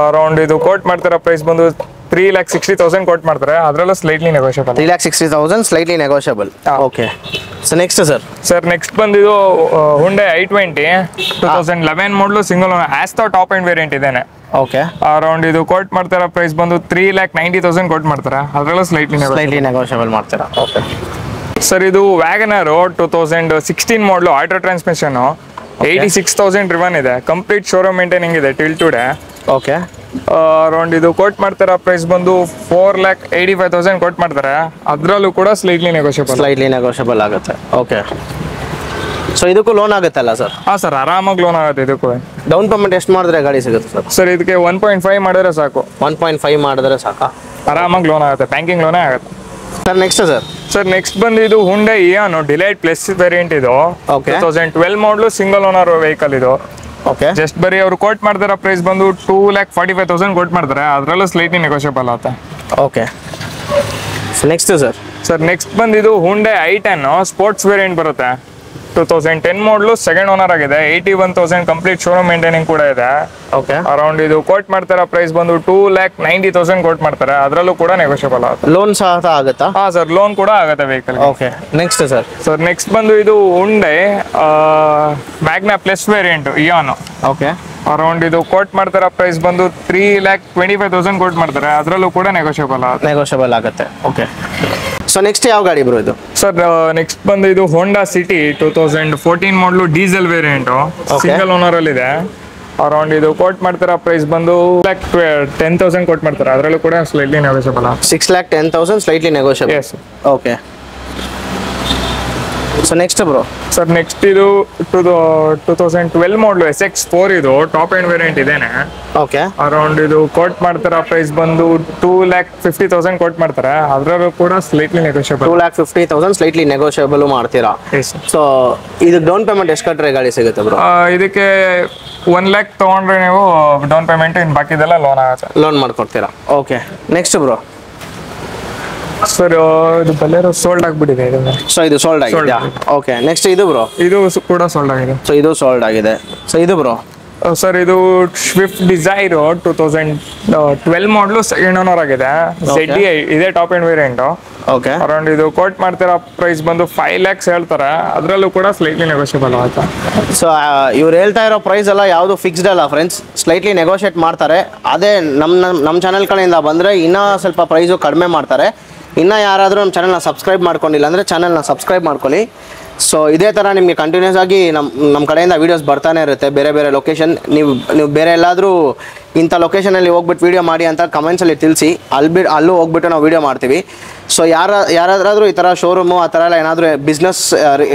ಅರೌಂಡ್ ಇದು ಕೋಟ್ ಮಾಡ್ತಾರ ಪ್ರೈಸ್ ಬಂದು 3,60,000 ಕೋಟ್ ಮಾಡ್ತಾರೆ, ಅದರಲ್ಲೂ slightly negotiable. 3,60,000 slightly negotiable. Okay, so next sir? Sir next ಬಂದಿದ್ದು ಹುಂಡೈ I20 2011 ಮಾಡಲು ಸಿಂಗಲ್ ಓನರ್, ಆಸ್ತಾ ಟಾಪ್ ಎಂಡ್ ವೇರಿಯಂಟ್ ಇದೇನೆ. ಓಕೆ, ಅರೌಂಡ್ ಇದು ಕೋಟ್ ಮಾಡ್ತಾರ ಪ್ರೈಸ್ ಬಂದು 3,90,000 ಕೋಟ್ ಮಾಡ್ತಾರೆ, ಅದರಲ್ಲೂ ಸ್ಲೈಟ್ಲಿ ನೆಗೋಷಿಯಬಲ್ ಮಾಡ್ತೀರಾ? ಓಕೆ ಸರ್ ಇದು ವ್ಯಾಗನರು 2016 ಮಾಡಲು ಆಟೋ ಟ್ರಾನ್ಸ್ಮಿಷನ್, 86,000 ರಿವನ್ ಇದೆ, ಕಂಪ್ಲೀಟ್ ಶೋರೂಮ್ ಮೇಂಟೈನಿಂಗ್ ಇದೆ ಟಿಲ್ ಟುಡೇ. ಓಕೆ, ಅರೌಂಡ್ ಇದು ಕೋಟ್ ಮಾಡ್ತಾರ ಪ್ರೈಸ್ ಬಂದು 4,85,000 ಕೋಟ್ ಮಾಡ್ತಾರೆ, ಅದರಲ್ಲೂ ಕೂಡ ಸ್ಲೈಟ್ಲಿ ನೆಗೋಷಿಯಬಲ್ ಆಗುತ್ತೆ. ಓಕೆ, ಸೊ ಇದಕ್ಕೂ ಲೋನ್ ಆಗುತ್ತಲ್ಲ ಸರ್? ಹಾಂ ಸರ್, ಆರಾಮಾಗಿ ಲೋನ್ ಆಗುತ್ತೆ ಇದಕ್ಕೂ. ಡೌನ್ ಪೇಮೆಂಟ್ ಎಷ್ಟು ಮಾಡಿದ್ರೆ ಗಾಡಿ ಸಿಗುತ್ತೆ ಸರ್? ಸರ್ ಇದಕ್ಕೆ 1.5 ಮಾಡಿದ್ರೆ ಸಾಕು. 1.5 ಮಾಡಿದ್ರೆ ಸಾಕಾ? ಆರಾಮಾಗಿ ಲೋನ್ ಆಗುತ್ತೆ, ಬ್ಯಾಂಕಿಂಗ್ ಲೋನೇ ಆಗುತ್ತೆ. Sir next sir? Sir next ಬಂದು ಇದು ಹುಂಡೈ ಇಯಾನೋ ಡಿಲೈಟ್ ಪ್ಲಸ್ ವೇರಿಯಂಟ್ ಇದು. 2012 ಮಾಡಲು ಸಿಂಗಲ್ ಓನರ್ ವೆಹಿಕಲ್ ಇದು. ಓಕೆ, ಜಸ್ಟ್ ಬರೀ ಅವರು ಕೋಟ್ ಮಾಡ್ತಾರ ಪ್ರೈಸ್ ಬಂದು 2,45,000 ಕೋಟ್ ಮಾಡ್ತಾರೆ, ಅದರಲ್ಲೂ ಸ್ಲೈಟ್ಲಿ ನೆಗೋಷಿಯಬಲ್ ಆಗುತ್ತೆ. Okay, next sir? Sir next ಬಂದಿದ್ದು ಹುಂಡೈ I10 ಸ್ಪೋರ್ಟ್ಸ್ ವೇರಿಯಂಟ್ ಬರುತ್ತೆ. 2010 ಮಾಡಲು ಸೆಕೆಂಡ್ ಓನರ್ ಆಗಿದೆ, 81,000 ಕಂಪ್ಲೀಟ್ ಶೋರೂಮ್ ಮೇಂಟೈನಿಂಗ್ ಕೂಡ ಇದೆ. ಓಕೆ, ಅರೌಂಡ್ ಇದು ಕೋಟ್ ಮಾಡ್ತಾರ ಪ್ರೈಸ್ ಬಂದು 2,90,000 ಕೋಟ್ ಮಾಡ್ತಾರೆ, ಅದರಲ್ಲೂ ಕೂಡ ನೆಗೋಷಿಯಬಲ್ ಆಗುತ್ತೆ. ಲೋನ್ ಸಹ ಆಗುತ್ತಾ? ಹಾಂ ಸರ್, ಲೋನ್ ಕೂಡ ಆಗುತ್ತೆ vehicle. Okay, next sir? Sir next ಬಂದು ಇದು ಹುಂಡೈ ಮ್ಯಾಗ್ನಾ ಪ್ಲಸ್ ವೇರಿಯಂಟ್ ಇಯಾನೋ. ಓಕೆ, ಅರೌಂಡ್ ಇದು ಕೋಟ್ ಮಾಡ್ತಾರ ಪ್ರೈಸ್ ಬಂದು 3,25,000 ಕೋಟ್ ಮಾಡ್ತಾರೆ, ಅದರಲ್ಲೂ ಕೂಡ ನೆಗೋಷಿಯಬಲ್ ಆಗುತ್ತೆ. ಓಕೆ, ಸೊ ನೆಕ್ಸ್ಟ್ ಯಾವ ಗಾಡಿ ಬ್ರೋ ಇದು? ಸರ್ ನೆಕ್ಸ್ಟ್ ಬಂದು ಇದು ಹೋಂಡಾ ಸಿಟಿ 2014 ಮಾಡಲು ಡೀಸೆಲ್ ವೇರಿಯಂಟ್, ಸಿಂಗಲ್ ಓನರ್ ಅಲ್ಲಿ ಇದೆ. ಅರೌಂಡ್ ಇದು ಕೋಟ್ ಮಾಡ್ತಾರ ಪ್ರೈಸ್ ಬಂದು 10,000 ಕೋಟ್ ಮಾಡ್ತಾರೆ, ಅದರಲ್ಲೂ ಕೂಡ slightly negotiable. 6,10,000 slightly negotiable. Yes. Okay, so next bro? Sir next ಇದು 2012 ಮಾಡಲು SX4 ಇದು ಟಾಪ್ ಎಂಡ್ ವೇರಿಯಂಟ್ ಇದೇನೆ. ಓಕೆ, ಅರೌಂಡ್ ಇದು ಕೋಟ್ ಮಾಡ್ತಾರ ಪ್ರೈಸ್ ಬಂದು 2,50,000 ಕೋಟ್ ಮಾಡ್ತಾರೆ, ಅದರಲ್ಲೂ ಕೂಡ ಸ್ಲೈಟ್ಲಿ ನೆಗೋಷಿಯಬಲ್. 2,50,000 ಸ್ಲೈಟ್ಲಿ ನೆಗೋಷಿಯಬಲ್ ಮಾಡ್ತೀರಾ? ಸೊ ಇದಕ್ಕೆ ಡೌನ್ ಪೇಮೆಂಟ್ ಎಷ್ಟು ಕಟ್ಟರೆ ಗಾಡಿ ಸಿಗುತ್ತೆ ಬ್ರೋ? ಇದಕ್ಕೆ 1 lakh ತೊಗೊಂಡ್ರೆ ನೀವು ಡೌನ್ ಪೇಮೆಂಟ್, ಇನ್ನು ಬಾಕಿದೆಲ್ಲ ಲೋನ್ ಆಗುತ್ತೆ. ಲೋನ್ ಮಾಡ್ಕೊಡ್ತೀರಾ? Okay, next bro? ಸರ್ ಇದು ಬಲ್ಲೇರೋ ಸೋಲ್ಡ್ ಆಗಿಬಿಟ್ಟಿದೆ ಇದು. ಸೊ ಇದು ಸೋಲ್ಡ್ ಆಗಿದೆಯಾ? ಓಕೆ. ನೆಕ್ಸ್ಟ್ ಇದು ಬ್ರೋ? ಇದು ಕೂಡ ಸೋಲ್ಡ್ ಆಗಿದೆ. ಸೊ ಇದು ಸೋಲ್ಡ್ ಆಗಿದೆ. ಸೊ ಇದು ಬ್ರೋ? ಸರ್ ಇದು ಸ್ವಿಫ್ಟ್ ಡಿಸೈರ್ 2012 ಮಾಡಲು ಸೆಕೆಂಡ್ ಓನರ್ ಆಗಿದೆ. ZD ಇದೇ top end variant. Okay. Around ಇದು ಕೋಟ್ ಮಾಡ್ತಿರೋ ಪ್ರೈಸ್ ಬಂದು 5 lakhs ಹೇಳ್ತಾರೆ, ಅದರಲ್ಲೂ ಕೂಡ ಸ್ಲೈಟ್ಲಿ ನೆಗೋಷಿಯಬಲ್ ಆಗುತ್ತೆ. ಸೊ ಇವ್ರು ಹೇಳ್ತಾ ಇರೋ ಪ್ರೈಸ್ ಎಲ್ಲ ಯಾವುದು ಫಿಕ್ಸ್ಡ್ ಅಲ್ಲ ಫ್ರೆಂಡ್ಸ್, ಸ್ಲೈಟ್ಲಿ ನೆಗೋಷಿಯೇಟ್ ಮಾಡ್ತಾರೆ. ಅದೇ ನಮ್ಮ ಚಾನಲ್ ಕಡೆಯಿಂದ ಬಂದರೆ ಇನ್ನೂ ಸ್ವಲ್ಪ ಪ್ರೈಸು ಕಡಿಮೆ ಮಾಡ್ತಾರೆ. ಇನ್ನೂ ಯಾರಾದರೂ ನಮ್ಮ ಚಾನಲ್ನ ಸಬ್ಸ್ಕ್ರೈಬ್ ಮಾಡ್ಕೊಂಡಿಲ್ಲ ಅಂದರೆ ಚಾನಲ್ನ ಸಬ್ಸ್ಕ್ರೈಬ್ ಮಾಡ್ಕೊಳ್ಳಿ. ಸೊ ಇದೇ ಥರ ನಿಮಗೆ ಕಂಟಿನ್ಯೂಸ್ ಆಗಿ ನಮ್ಮ ಕಡೆಯಿಂದ ವೀಡಿಯೋಸ್ ಬರ್ತಾನೆ ಇರುತ್ತೆ. ಬೇರೆ ಬೇರೆ ಲೊಕೇಶನ್ ನೀವು ಬೇರೆ ಎಲ್ಲಾದರೂ ಇಂಥ ಲೊಕೇಶನಲ್ಲಿ ಹೋಗ್ಬಿಟ್ಟು ವೀಡಿಯೋ ಮಾಡಿ ಅಂತ ಕಮೆಂಟ್ಸಲ್ಲಿ ತಿಳಿಸಿ, ಅಲ್ಲೂ ಹೋಗ್ಬಿಟ್ಟು ನಾವು ವೀಡಿಯೋ ಮಾಡ್ತೀವಿ. ಸೊ ಯಾರಾದ್ರೂ ಈ ಥರ ಶೋರೂಮು ಆ ಥರ ಎಲ್ಲ ಏನಾದರೂ ಬಿಸ್ನೆಸ್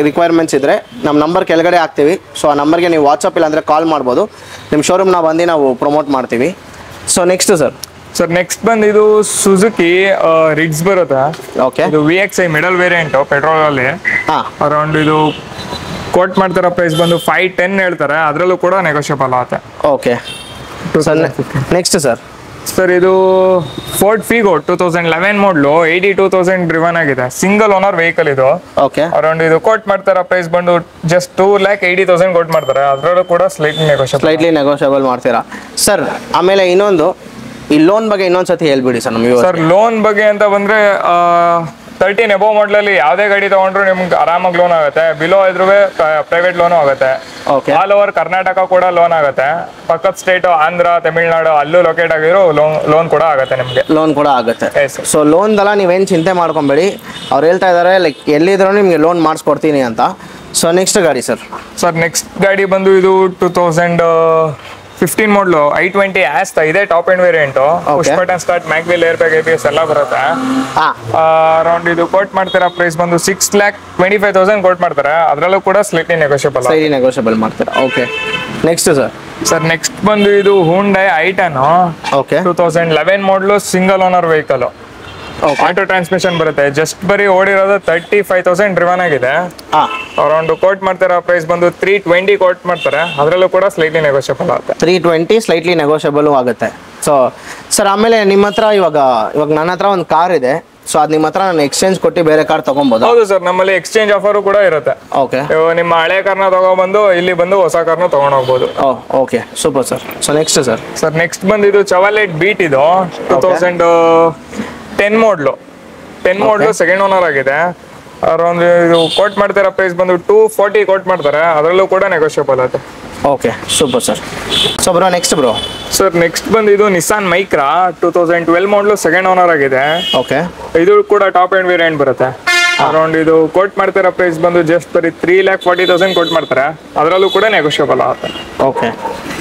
ರಿಕ್ವೈರ್ಮೆಂಟ್ಸ್ ಇದ್ದರೆ ನಮ್ಮ ನಂಬರ್ ಕೆಳಗಡೆ ಹಾಕ್ತೀವಿ. ಸೊ ಆ ನಂಬರ್ಗೆ ನೀವು ವಾಟ್ಸಪ್ ಇಲ್ಲ ಅಂದರೆ ಕಾಲ್ ಮಾಡ್ಬೋದು. ನಿಮ್ಮ ಶೋರೂಮ್ನ ಬಂದು ನಾವು ಪ್ರಮೋಟ್ ಮಾಡ್ತೀವಿ. ಸೊ ನೆಕ್ಸ್ಟ್ ಸರ್ ನೆಕ್ಸ್ಟ್ ಬಂದು ಇದು ಸುಜುಕಿ ರಿಡ್ಸ್ ಬರುತ್ತೆ. ಓಕೆ. ಇದು VXI ಮಿಡಲ್ ವೇರಿಯಂಟ್ ಪೆಟ್ರೋಲ್ ಅಲ್ಲಿ. ಹಾಂ. ಅರೌಂಡ್ ಇದು ಕೋಟ್ ಮಾಡ್ತಿರೋ ಪ್ರೈಸ್ ಬಂದು 510 ಹೇಳ್ತಾರೆ, ಅದರಲ್ಲೂ ಕೂಡ ನೆಗೋಷಿಯಬಲ್ ಆಗುತ್ತೆ. ಓಕೆ. ನೆಕ್ಸ್ಟ್ ಸರ್ ಇದು ಫೋರ್ಡ್ ಫಿಗೋ 2011 ಮಾಡಲು 82,000 ಡ್ರಿವನ್ ಆಗಿದೆ. ಸಿಂಗಲ್ ಓನರ್ ವೆಹಿಕಲ್ ಇದು. ಓಕೆ. ಅರೌಂಡ್ ಇದು ಕೋಟ್ ಮಾಡ್ತಾರ ಪ್ರೈಸ್ ಬಂದು ಜಸ್ಟ್ 2,80,000 ಕೋಟ್ ಮಾಡ್ತಾರೆ, ಅದರಲ್ಲೂ ಕೂಡ ಸ್ಲೈಟ್ಲಿ ನೆಗೋಷಿಯಬಲ್ ಮಾಡ್ತೀರಾ ಸರ್? ಆಮೇಲೆ ಇನ್ನೊಂದು ಈ ಲೋನ್ ಬಗ್ಗೆ ಇನ್ನೊಂದ್ಸತಿ ಹೇಳ್ಬಿಡಿ ಸರ್ ನಮಗೆ. ಸರ್ ಲೋನ್ ಬಗ್ಗೆ ಅಂತ ಬಂದ್ರೆ 13 ಎಬೋ ಮಾಡಲಲ್ಲಿ ಯಾವುದೇ ಗಾಡಿ ತಗೊಂಡ್ರು ನಿಮ್ಗೆ ಆರಾಮಾಗಿ ಲೋನ್ ಆಗುತ್ತೆ. ಬಿಲೋ ಇದ್ರೂ ಪ್ರೈವೇಟ್ ಲೋನು ಆಗುತ್ತೆ. ಆಲ್ ಓವರ್ ಕರ್ನಾಟಕ ಕೂಡ ಲೋನ್ ಆಗುತ್ತೆ. ಪಕ್ಕದ ಸ್ಟೇಟ್ ಆಂಧ್ರ, ತಮಿಳ್ನಾಡು ಅಲ್ಲೂ ಲೊಕೇಟ್ ಆಗಿರೋ ಲೋನ್ ಕೂಡ ಆಗುತ್ತೆ ನಿಮಗೆ. ಲೋನ್ ಕೂಡ ಆಗುತ್ತೆ. ಸೊ ಲೋನ್ದೆಲ್ಲ ನೀವೇನು ಚಿಂತೆ ಮಾಡ್ಕೊಬೇಡಿ, ಅವ್ರು ಹೇಳ್ತಾ ಇದ್ದಾರೆ ಲೈಕ್ ಎಲ್ಲಿದ್ರು ನಿಮಗೆ ಲೋನ್ ಮಾಡಿಸ್ಕೊಡ್ತೀನಿ ಅಂತ. ಸೊ ನೆಕ್ಸ್ಟ್ ಗಾಡಿ ಸರ್ ನೆಕ್ಸ್ಟ್ ಗಾಡಿ ಬಂದು ಇದು 2015 ಮಾಡಲು i20 ಆಸ್ತಾ ಇದೆ top end variant. Push button start, mag wheel, air bag, ABS ಎಲ್ಲ ಬರುತ್ತೆ. ಅರೌಂಡ್ ಇದು ಕೋಟ್ ಮಾಡ್ತಾರ ಪ್ರೈಸ್ ಬಂದು 6,25,000 ಕೋಟ್ ಮಾಡ್ತಾರೆ, ಅದರಲ್ಲೂ ಕೂಡ ಸ್ಲೈಟ್ಲಿ ನೆಗೋಷಿಯಬಲ್ ಮಾಡ್ತಾರೆ. ಓಕೆ. ನೆಕ್ಸ್ಟ್ ಸರ್ ನೆಕ್ಸ್ಟ್ ಬಂದು ಇದು Hyundai i10 2011 ಮಾಡಲು single owner vehicle. Auto transmission ಬರುತ್ತೆ. ಜಸ್ಟ್ ಬರೀ ಓಡಿರೋದು 35,000 ಡ್ರಿವನ್ ಆಗಿದೆ. ಅರೌಂಡ್ ಕೋಟ್ ಮಾಡ್ತಾರೆ ಪ್ರೈಸ್ ಬಂದು 320 ಕೋಟ್ ಮಾಡ್ತಾರೆ, ಅದರಲ್ಲೂ ಕೂಡ ಸ್ಲೈಟ್ಲಿ ನೆಗೋಷಿಯಬಲ್ ಆಗುತ್ತೆ. 320 ಸ್ಲೈಟ್ಲಿ ನೆಗೋಷಿಯಬಲ್ ಆಗುತ್ತೆ. ಸೊ ಸರ್ ಆಮೇಲೆ ನಿಮ್ಮ ಹತ್ರ ಇವಾಗ ನನ್ನ ಹತ್ರ ಒಂದು ಕಾರ್ ಇದೆ. ಸೊ ಅದು ನಿಮ್ಮ ಹತ್ರ ನಾನು ಎಕ್ಸ್ಚೇಂಜ್ ಕೊಟ್ಟು ಬೇರೆ ಕಾರ್ ತಗೊಬೋದು? ಹೌದು ಸರ್, ನಮ್ಮಲ್ಲಿ ಎಕ್ಸ್ಚೇಂಜ್ ಆಫರ್ ಕೂಡ ಇರುತ್ತೆ. ಓಕೆ. ನಿಮ್ಮ ಹಳೆ ಕಾರ್ನ ತಗೊಬಂದು ಇಲ್ಲಿ ಬಂದು ಹೊಸ ಕಾರ್ನ ತಗೊಂಡು ಹೋಗ್ಬೋದು. Okay, super sir. So next sir next ಬಂದು ಇದು ಚವಾಲೆಟ್ ಬೀಟ್ ಇದು 2010 ಮಾಡಲು ಸೆಕೆಂಡ್ ಓನರ್ ಆಗಿದೆ. ಅರೌಂಡ್ ಇದು ಕೋಟ್ ಮಾಡ್ತಾರ ಪ್ರೈಸ್ ಬಂದು 240 ಕೋಟ್ ಮಾಡ್ತಾರೆ, ಅದರಲ್ಲೂ ಕೂಡ ನೆಗೋಷಿಯಬಲ್ ಆಗುತ್ತೆ. Okay, super sir. So bro next sir next ಬಂದು ಇದು ನಿಸಾನ್ ಮೈಕ್ರಾ 2012 ಮಾಡಲು ಸೆಕೆಂಡ್ ಓನರ್ ಆಗಿದೆ. ಓಕೆ. ಇದು ಕೂಡ ಟಾಪ್ ಎಂಡ್ ವೇರಿಯಂಟ್ ಬರುತ್ತೆ. ಅರೌಂಡ್ ಇದು ಕೋಟ್ ಮಾಡ್ತಾರ ಪ್ರೈಸ್ ಬಂದು ಜಸ್ಟ್ ಬರೀ 3,40,000 ಕೋಟ್ ಮಾಡ್ತಾರೆ, ಅದರಲ್ಲೂ ಕೂಡ ನೆಗೋಷಿಯಬಲ್ ಆಗುತ್ತೆ. Okay.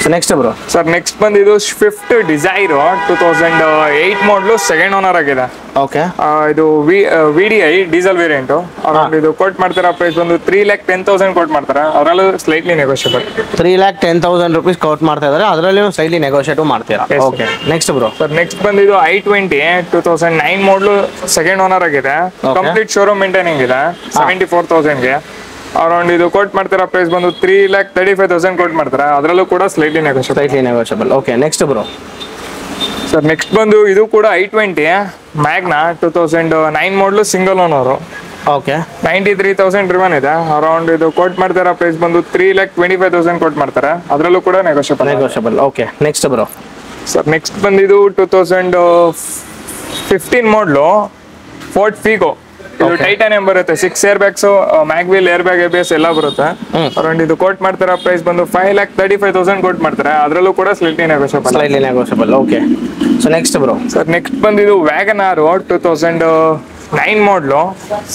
So next sir next ಬಂದು ಇದು ಸ್ವಿಫ್ಟ್ ಡಿಸೈರ್ 2008 ಮಾಡಲು ಸೆಕೆಂಡ್ ಓನರ್ ಆಗಿದೆ. ಓಕೆ. ಇದು VDI ಡೀಸೆಲ್ ವೇರಿಯಂಟ್. ಅರೌಂಡ್ ಇದು ಕೋಟ್ ಮಾಡ್ತಾರ ಪ್ರೈಸ್ ಬಂದು 3,10,000 ಕೋಟ್ ಮಾಡ್ತಾರೆ, ಅದರಲ್ಲೂ ಸ್ಲೈಟ್ಲಿ ನೆಗೋಷಿಯಬಲ್. 3,10,000 ರೂಪೀಸ್ ಕೋಟ್ ಮಾಡ್ತಾ ಇದ್ದಾರೆ, ಅದರಲ್ಲೂ ಸ್ಲೈಟ್ಲಿ ನೆಗೋಷಿಯೇಟ್ ಮಾಡ್ತೀರಾ? ಓಕೆ. ನೆಕ್ಸ್ಟ್ ಸರ್ ನೆಕ್ಸ್ಟ್ ಬಂದು ಇದು i20 2009 ಮಾಡಲು ಸೆಕೆಂಡ್ ಓನರ್ ಆಗಿದೆ. ಕಂಪ್ಲೀಟ್ ಶೋರೂಮ್ ಮೇಂಟೈನಿಂಗ್ ಇದೆ 74,000ಗೆ. ಅರೌಂಡ್ ಇದು ಕೋಟ್ ಮಾಡ್ತಾರ ಪ್ರೈಸ್ ಬಂದು 3,35,000 ಕೋಟ್ ಮಾಡ್ತಾರೆ, ಅದರಲ್ಲೂ ಕೂಡ slightly negotiable. Okay. Next sir next ಬಂದು ಇದು ಕೂಡ i20 ಮ್ಯಾಗ್ನಾ 2009 ಮಾಡಲು ಸಿಂಗಲ್ ಓನರು. ಓಕೆ. 93,000 ಡ್ರಿವನ್ ಇದೆ. ಅರೌಂಡ್ ಇದು ಕೋಟ್ ಮಾಡ್ತಾರ ಪ್ರೈಸ್ ಬಂದು 3,25,000 ಕೋಟ್ ಮಾಡ್ತಾರೆ, ಅದರಲ್ಲೂ ಕೂಡ negotiable. Okay. Next sir next ಬಂದು ಇದು 2015 ಮಾಡಲು ಫೋರ್ಡ್ ಫಿಗೋ. ಇದು ಟೈಟಾನಿಯಂ ಬರುತ್ತೆ. 6 air bags, mag wheel, air bag, ABS ಎಲ್ಲ ಬರುತ್ತೆ. ಅರೌಂಡ್ ಇದು ಕೋಟ್ ಮಾಡ್ತಾರ ಪ್ರೈಸ್ ಬಂದು 5,35,000 ಕೋಟ್ ಮಾಡ್ತಾರೆ, ಅದರಲ್ಲೂ ಕೂಡ slightly negotiable. Okay. So next sir next ಬಂದು ಇದು ವ್ಯಾಗನಾರ್ 2009 ಮಾಡಲು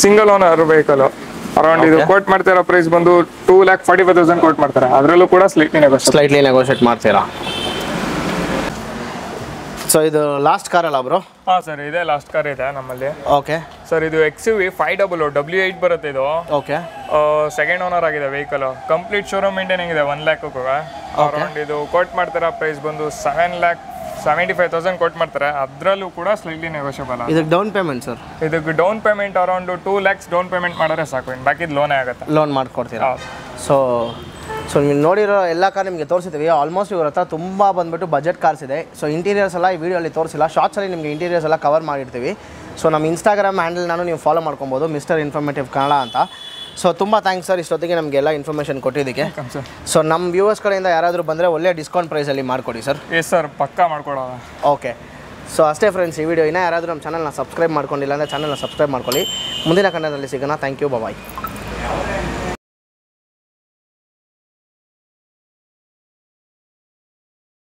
ಸಿಂಗಲ್ ಓನರ್ ವೆಹಿಕಲ್. ಅರೌಂಡ್ ಇದು ಕೋಟ್ ಮಾಡ್ತಾರ ಪ್ರೈಸ್ ಬಂದು 2,45,000 ಕೋಟ್ ಮಾಡ್ತಾರೆ, ಅದರಲ್ಲೂ ಕೂಡ ಸ್ಲೈಟ್ಲಿ ನೆಗೋಷಿಯೇಟ್ ಮಾಡ್ತೀರಾ? ಸೊ ಇದು ಲಾಸ್ಟ್ ಕಾರ್ ಅಲ್ಲ ಬ್ರೋ? ಹಾಂ ಸರ್, ಇದೇ ಲಾಸ್ಟ್ ಕಾರ್ ಇದೆ ನಮ್ಮಲ್ಲಿ. ಓಕೆ. ಸರ್ ಇದು XUV 500 W8 ಬರುತ್ತೆ ಇದು. ಓಕೆ. ಸೆಕೆಂಡ್ ಓನರ್ ಆಗಿದೆ ವೆಹಿಕಲ್. ಕಂಪ್ಲೀಟ್ ಶೋರೂಮ್ ಮೇಂಟೈನಿಂಗ್ ಇದೆ 1 lakh ಕೂಡ. ಅರೌಂಡ್ ಇದು ಕೋಟ್ ಮಾಡ್ತಾರ ಪ್ರೈಸ್ ಬಂದು 7,75,000 ಕೋಟ್ ಮಾಡ್ತಾರೆ, ಅದರಲ್ಲೂ ಕೂಡ ಸ್ಲೈಟ್ಲಿ ನೆಗೋಷಿಯಬಲ್. ಇದಕ್ಕೆ ಡೌನ್ ಪೇಮೆಂಟ್ ಸರ್? ಇದಕ್ಕೆ down payment around 2 lakhs down payment ಮಾಡಿದ್ರೆ ಸಾಕು, ಬಾಕಿದು ಲೋನೇ ಆಗುತ್ತೆ. ಲೋನ್ ಮಾಡ್ಕೊಡ್ತೀರಾ? ಸೊ ಸೊ ನೀವು ನೋಡಿರೋ ಎಲ್ಲ ಕಾರ್ ನಿಮಗೆ ತೋರಿಸಿದ್ದೀವಿ. ಆಲ್ಮೋಸ್ಟ್ ಇವ್ರ ಹತ್ರ ತುಂಬ ಬಂದುಬಿಟ್ಟು ಬಜೆಟ್ ಕಾರ್ಸ್ ಇದೆ. ಸೊ ಇಂಟೀರಿಯರ್ಸ್ ಎಲ್ಲ ಈ ವಿಡಿಯೋಲಿ ತೋರಿಸಿಲ್ಲ, ಶಾರ್ಟ್ಸಲ್ಲಿ ನಿಮಗೆ ಇಂಟೀರಿಯರ್ಸ್ ಎಲ್ಲ ಕವರ್ ಮಾಡಿರ್ತೀವಿ. ಸೊ ನಮ್ಮ ಇನ್ಸ್ಟಾಗ್ರಾಮ್ ಹ್ಯಾಂಡಲ್ ನಾನು ನೀವು ಫಾಲೋ ಮಾಡ್ಕೊಬೋದು, ಮಿಸ್ಟರ್ ಇನ್ಫಾರ್ಮೇಟಿವ್ ಕನ್ನಡ ಅಂತ. ಸೊ ತುಂಬ ಥ್ಯಾಂಕ್ಸ್ ಸರ್ ಇಷ್ಟೊತ್ತಿಗೆ ನಮಗೆಲ್ಲ ಇನ್ಫಾರ್ಮೇಷನ್ ಕೊಟ್ಟಿದ್ದಕ್ಕೆ. ಸೊ ನಮ್ಮ ವ್ಯೂವರ್ಸ್ ಕಡೆಯಿಂದ ಯಾರಾದರೂ ಬಂದರೆ ಒಳ್ಳೆ ಡಿಸ್ಕೌಂಟ್ ಪ್ರೈಸಲ್ಲಿ ಮಾಡಿಕೊಡಿ ಸರ್. ಎಸ್ ಸರ್, ಪಕ್ಕಾ ಮಾಡ್ಕೊಡೋಣ. ಓಕೆ, ಸೊ ಅಷ್ಟೇ ಫ್ರೆಂಡ್ಸ್ ಈ ವಿಡಿಯೋ. ಇನ್ನೂ ಯಾರಾದರೂ ನಮ್ಮ ಚಾನಲ್ನ ಸಬ್ಸ್ಕ್ರೈಬ್ ಮಾಡ್ಕೊಂಡಿಲ್ಲ ಅಂದರೆ ಚಾನಲ್ನ ಸಬ್ಸ್ಕ್ರೈಬ್ ಮಾಡ್ಕೊಳ್ಳಿ. ಮುಂದಿನ ಕನ್ನಡದಲ್ಲಿ ಸಿಗೋಣ. Thank you, bye.